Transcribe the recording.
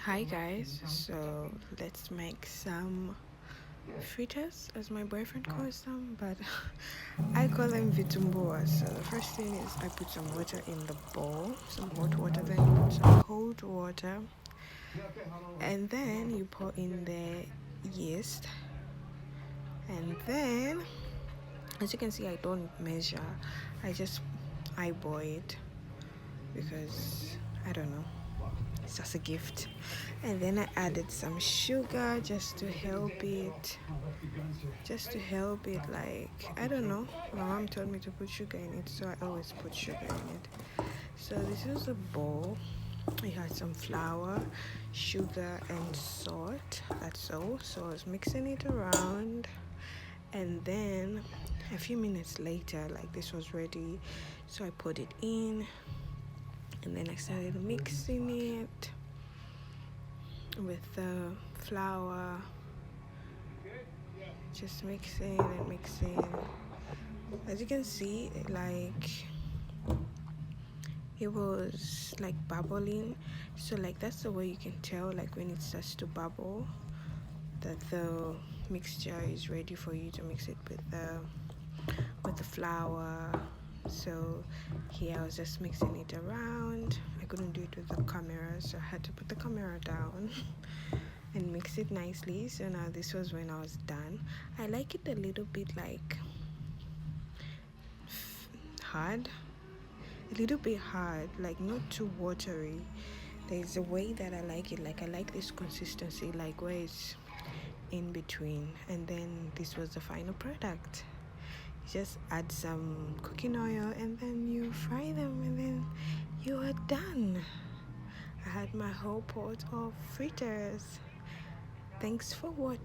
Hi guys, so let's make some fritters as my boyfriend calls them, but I call them vitumbua. So the first thing is I put some water in the bowl, some hot water, then you put some cold water, and then you pour in the yeast, and then as you can see, I don't measure, I just eyeball it because I don't know, it's just a gift. And then I added some sugar just to help it, like, I don't know, my mom told me to put sugar in it, so I always put sugar in it. So this is a bowl. It had some flour, sugar, and salt. That's all. So I was mixing it around, and then a few minutes later, like, this was ready, so I put it in, and then I started mixing it with the flour, just mixing and mixing. As you can see, like, it was like bubbling, so like that's the way you can tell, like, when it starts to bubble, that the mixture is ready for you to mix it with the flour. So here I was just mixing it around. I couldn't do it with the camera, so I had to put the camera down and mix it nicely. So now this was when I was done. I like it a little bit like hard, a little bit hard, like not too watery. There's a way that I like it, like I like this consistency, like where it's in between. And then this was the final product. You just add some cooking oil and then you fry them, and then you are done. I had my whole pot of fritters. Thanks for watching.